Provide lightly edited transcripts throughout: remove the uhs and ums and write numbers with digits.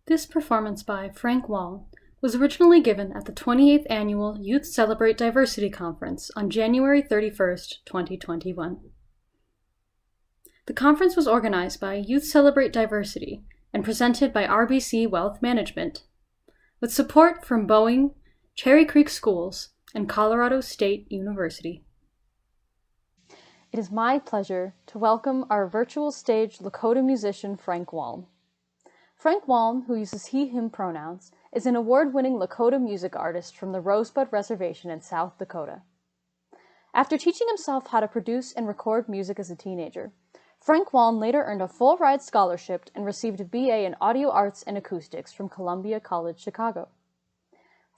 This performance by Frank Waln was originally given at the 28th Annual Youth Celebrate Diversity Conference on January 31st, 2021. The conference was organized by Youth Celebrate Diversity and presented by RBC Wealth Management, with support from Boeing, Cherry Creek Schools, and Colorado State University. It is my pleasure to welcome our virtual stage Lakota musician Frank Waln. Frank Waln, who uses he/him pronouns, is an award-winning Lakota music artist from the Rosebud Reservation in South Dakota. After teaching himself how to produce and record music as a teenager, Frank Waln later earned a full-ride scholarship and received a BA in Audio Arts and Acoustics from Columbia College Chicago.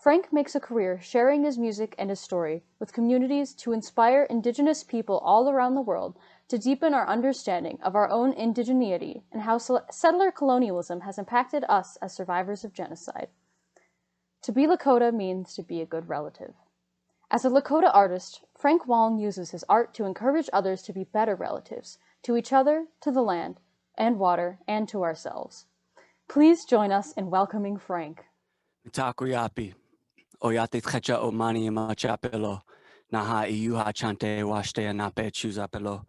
Frank makes a career sharing his music and his story with communities to inspire indigenous people all around the world to deepen our understanding of our own indigeneity and how settler colonialism has impacted us as survivors of genocide. To be Lakota means to be a good relative. As a Lakota artist, Frank Waln uses his art to encourage others to be better relatives, to each other, to the land and water, and to ourselves. Please join us in welcoming Frank. Takuyapi, oyate tchecha omani machapelo, naha iuha chante washte anape chuzapelo.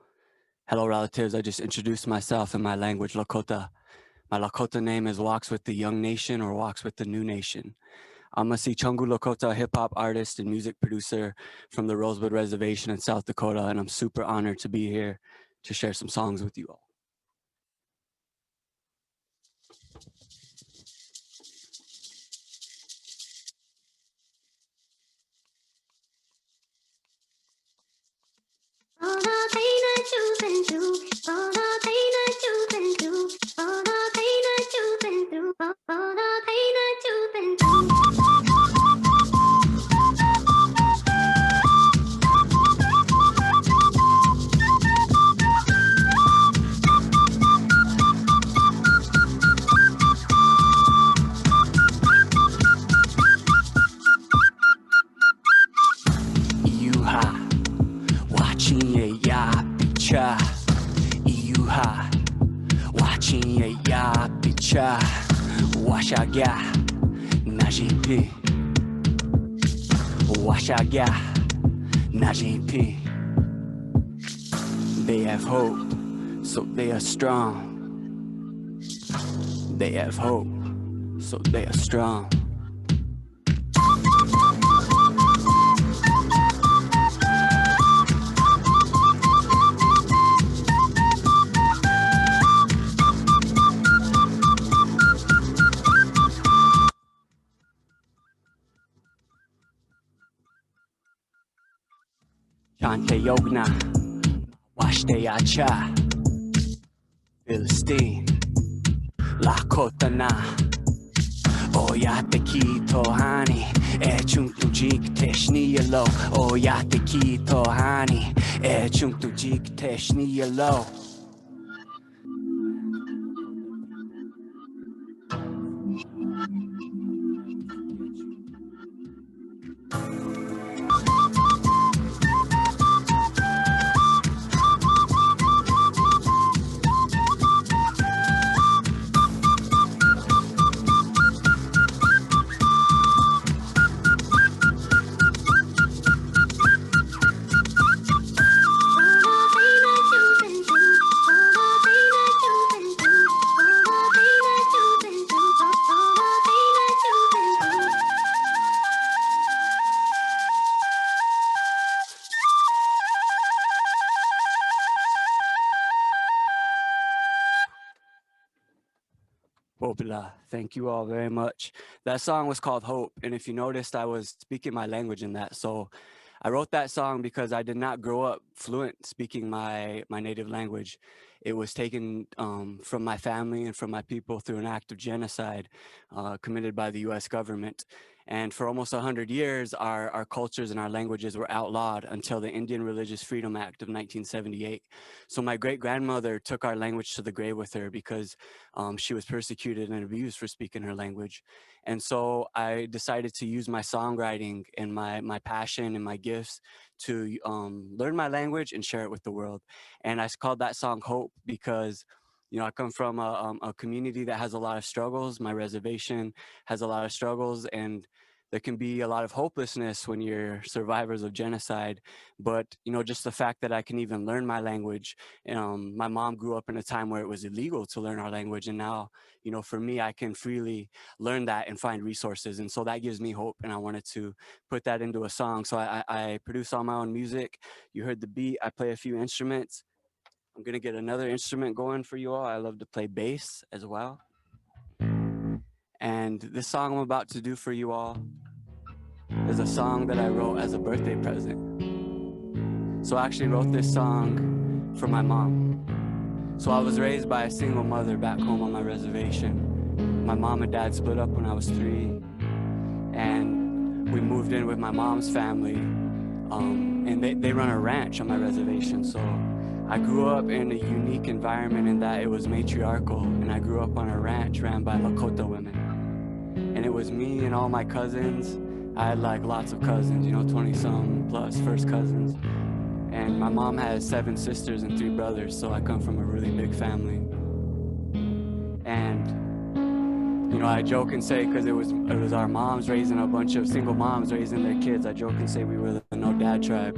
Hello relatives, I just introduced myself in my language, Lakota. My Lakota name is Walks with the Young Nation or Walks with the New Nation. I'm a Sichungu Lakota hip-hop artist and music producer from the Rosebud Reservation in South Dakota, and I'm super honored to be here to share some songs with you all. All the pain that you've been through, all the pain that you've been through, all the pain that you've been through, all the pain that you've been through. Iuha, watching ye ya picha, washaga, najipi, washaga, najipi. They have hope, so they are strong. They have hope, so they are strong. Chante Yogna, Washte Acha, Philistine, Lakota na, Oyate ki tohani, Echunktujik teshniyalo, Oyate ki tohani, Echunktujik teshniyalo. Wopila, thank you all very much. That song was called Hope, and if you noticed, I was speaking my language in that. So I wrote that song because I did not grow up fluent speaking my native language. It was taken from my family and from my people through an act of genocide committed by the US government. And for almost 100 years, our cultures and our languages were outlawed until the Indian Religious Freedom Act of 1978. So my great-grandmother took our language to the grave with her because she was persecuted and abused for speaking her language. And so I decided to use my songwriting and my passion and my gifts to learn my language and share it with the world. And I called that song Hope because You know, I come from a community that has a lot of struggles. My reservation has a lot of struggles, and there can be a lot of hopelessness when you're survivors of genocide. But, you know, just the fact that I can even learn my language. My mom grew up in a time where it was illegal to learn our language. And now, you know, for me, I can freely learn that and find resources. And so that gives me hope. And I wanted to put that into a song. So I produce all my own music. You heard the beat. I play a few instruments. I'm going to get another instrument going for you all. I love to play bass as well. And this song I'm about to do for you all is a song that I wrote as a birthday present. So I actually wrote this song for my mom. So I was raised by a single mother back home on my reservation. My mom and dad split up when I was 3, and we moved in with my mom's family, and they run a ranch on my reservation. So I grew up in a unique environment in that it was matriarchal, and I grew up on a ranch ran by Lakota women. And it was me and all my cousins. I had like lots of cousins, you know, 20-some plus first cousins. And my mom has 7 sisters and 3 brothers, so I come from a really big family. And, you know, I joke and say, because it was our moms raising a bunch of single moms raising their kids, I joke and say we were the no dad tribe.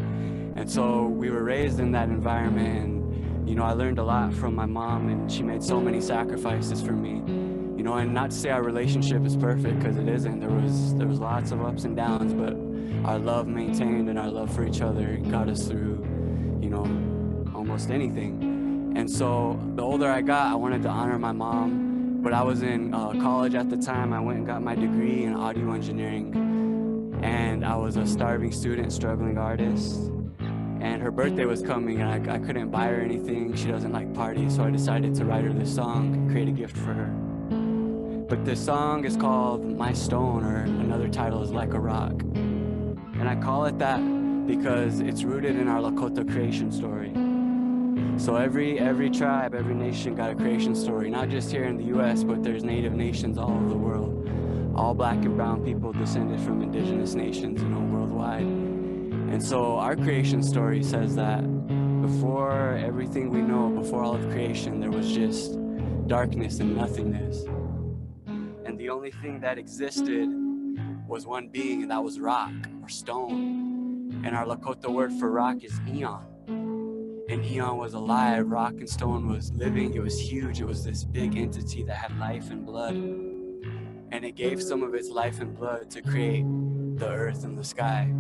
And so we were raised in that environment, and, you know, I learned a lot from my mom, and she made so many sacrifices for me. You know, and not to say our relationship is perfect, because it isn't. There was lots of ups and downs, but our love maintained and our love for each other got us through, you know, almost anything. And so the older I got, I wanted to honor my mom, but I was in college at the time. I went and got my degree in audio engineering, and I was a starving student, struggling artist. And her birthday was coming, and I couldn't buy her anything. She doesn't like parties, so I decided to write her this song, create a gift for her. But this song is called My Stone, or another title is Like a Rock. And I call it that because it's rooted in our Lakota creation story. So every tribe, every nation got a creation story, not just here in the US, but there's native nations all over the world. All black and brown people descended from indigenous nations, you know, worldwide. And so our creation story says that before everything we know, before all of creation, there was just darkness and nothingness. And the only thing that existed was one being, and that was rock or stone. And our Lakota word for rock is eon. And eon was alive, rock and stone was living, it was huge, it was this big entity that had life and blood. And it gave some of its life and blood to create the earth and the sky.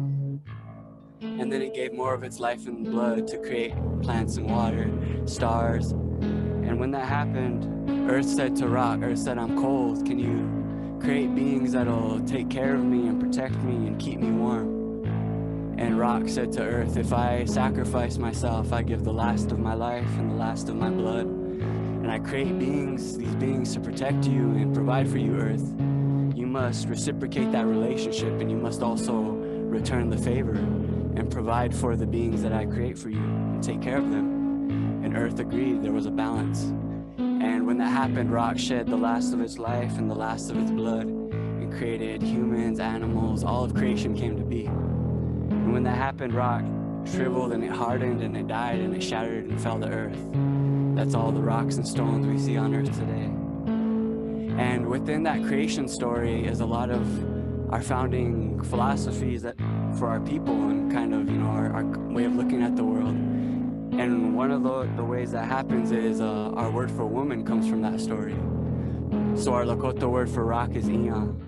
And then it gave more of its life and blood to create plants and water, stars. And when that happened, Earth said to rock, Earth said, I'm cold, can you create beings that'll take care of me and protect me and keep me warm? And rock said to Earth, if I sacrifice myself, I give the last of my life and the last of my blood, and I create beings, these beings to protect you and provide for you, Earth, you must reciprocate that relationship, and you must also return the favor and provide for the beings that I create for you and take care of them. And Earth agreed, there was a balance. And when that happened, rock shed the last of its life and the last of its blood and created humans, animals, all of creation came to be. And when that happened, rock shriveled and it hardened and it died and it shattered and fell to Earth. That's all the rocks and stones we see on Earth today. And within that creation story is a lot of our founding philosophies that for our people and kind of, you know, our way of looking at the world. And one of the ways that happens is our word for woman comes from that story. So our Lakota word for rock is eon.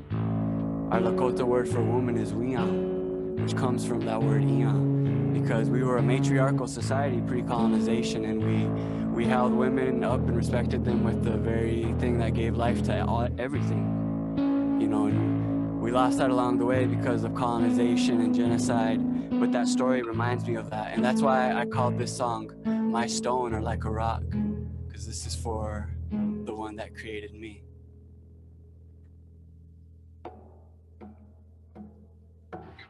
Our Lakota word for woman is wian, which comes from that word eon, because we were a matriarchal society pre-colonization, and we held women up and respected them with the very thing that gave life to everything, you know. And we lost that along the way because of colonization and genocide, but that story reminds me of that. And that's why I called this song My Stone, or Like a Rock, because this is for the one that created me.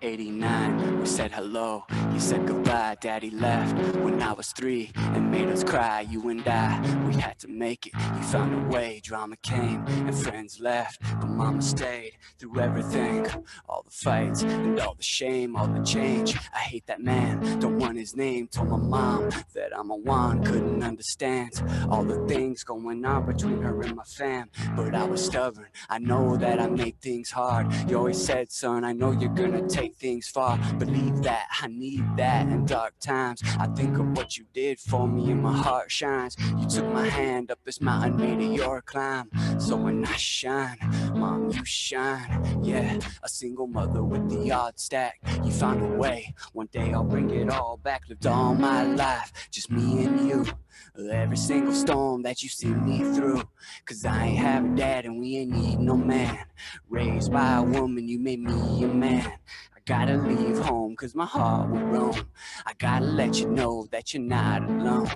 89, we said hello, you said goodbye, daddy left when I was 3 and made us cry, you and I, we had to make it, you found a way, drama came and friends left, but mama stayed through everything, all the fights and all the shame, all the change, I hate that man, don't want his name, told my mom that I'm a one, couldn't understand all the things going on between her and my fam, but I was stubborn, I know that I made things hard, you always said, son, I know you're gonna take things far, believe that, I need that in dark times, I think of what you did for me and my heart shines, you took my hand up this mountain, made it your climb, so when I shine, mom, you shine, yeah, a single mother with the odds stacked, you found a way, one day I'll bring it all back, lived all my life, just me and you, every single storm that you see me through, cause I ain't have a dad and we ain't need no man, raised by a woman, you made me a man, I gotta leave home cause my heart will roam, I gotta let you know that you're not alone,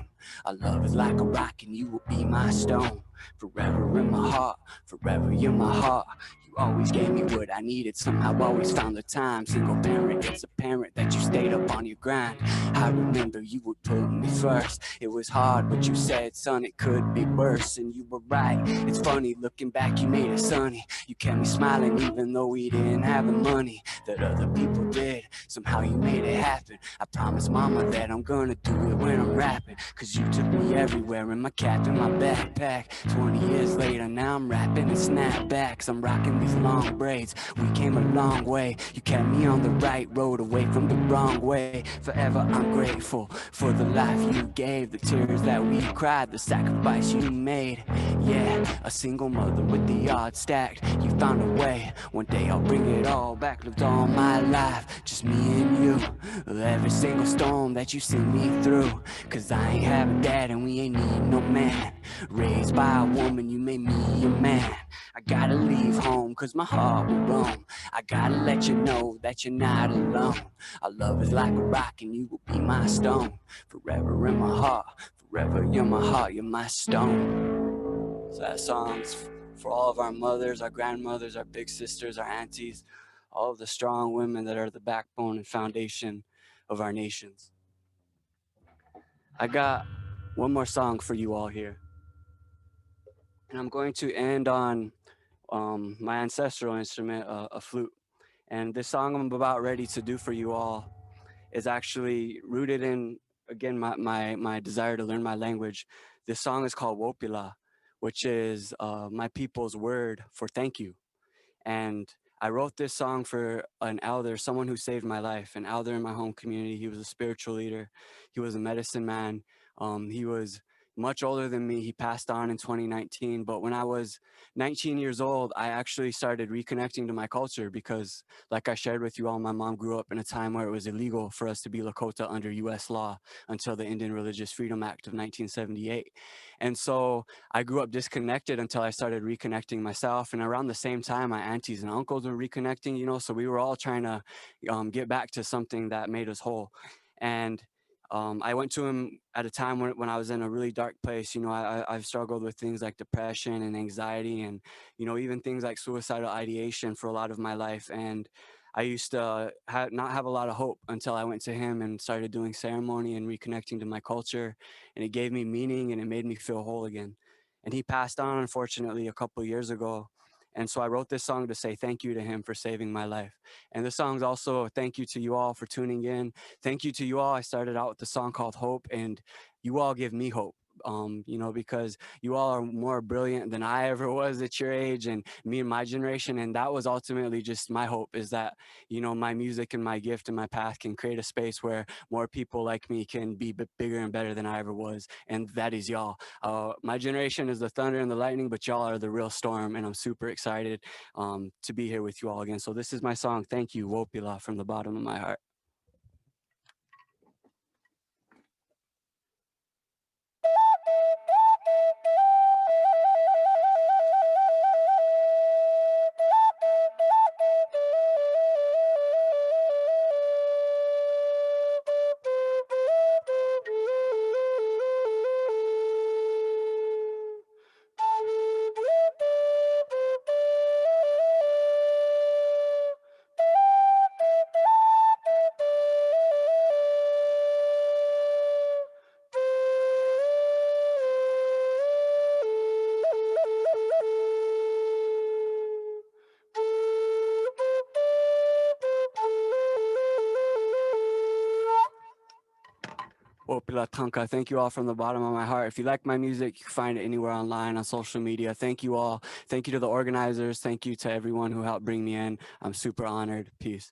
our love is like a rock and you will be my stone, forever in my heart, forever you're my heart, you always gave me what I needed, somehow always found the time, single parent, it's apparent that you stayed up on your grind, I remember you would put me first, it was hard but you said, son, it could be worse, and you were right, it's funny, looking back you made it sunny, you kept me smiling even though we didn't have the money that other people did, somehow you made it happen, I promised mama that I'm gonna do it when I'm rapping, cause you took me everywhere in my cap and my backpack, 20 years later now I'm rapping and snapbacks, I'm rocking these long braids, we came a long way, you kept me on the right road away from the wrong way, forever I'm grateful for the life you gave, the tears that we cried, the sacrifice you made, yeah, a single mother with the odds stacked, you found a way, one day I'll bring it all back, lived all my life, just me and you, every single storm that you see me through, cause I ain't have a dad and we ain't need no man, raised by a woman, you made me a man, I gotta leave home cause my heart will roam, I gotta let you know that you're not alone, our love is like a rock and you will be my stone, forever in my heart, forever you're my heart, you're my stone. So that song's for all of our mothers, our grandmothers, our big sisters, our aunties, all of the strong women that are the backbone and foundation of our nations. I got one more song for you all here. And I'm going to end on my ancestral instrument, a flute. And this song I'm about ready to do for you all is actually rooted in, again, my desire to learn my language. This song is called Wopila, which is my people's word for thank you. And I wrote this song for an elder, someone who saved my life, an elder in my home community. He was a spiritual leader. He was a medicine man. He was much older than me. He passed on in 2019. But when I was 19 years old, I actually started reconnecting to my culture because, like I shared with you all, my mom grew up in a time where it was illegal for us to be Lakota under US law until the Indian Religious Freedom Act of 1978. And so I grew up disconnected until I started reconnecting myself. And around the same time, my aunties and uncles were reconnecting, you know, so we were all trying to get back to something that made us whole. And I went to him at a time when I was in a really dark place. You know, I've struggled with things like depression and anxiety and, you know, even things like suicidal ideation for a lot of my life. And I used to not have a lot of hope until I went to him and started doing ceremony and reconnecting to my culture. And it gave me meaning and it made me feel whole again. And he passed on, unfortunately, a couple of years ago. And so I wrote this song to say thank you to him for saving my life. And the song's also a thank you to you all for tuning in. Thank you to you all. I started out with a song called Hope, and you all give me hope. You know, because you all are more brilliant than I ever was at your age and me and my generation. And that was ultimately just my hope, is that, you know, my music and my gift and my path can create a space where more people like me can be bigger and better than I ever was. And that is y'all. My generation is the thunder and the lightning, but y'all are the real storm. And I'm super excited to be here with you all again. So this is my song, Thank You, Wopila, from the bottom of my heart. Wopila Tanka. Thank you all from the bottom of my heart. If you like my music, you can find it anywhere online on social media. Thank you all. Thank you to the organizers. Thank you to everyone who helped bring me in. I'm super honored. Peace.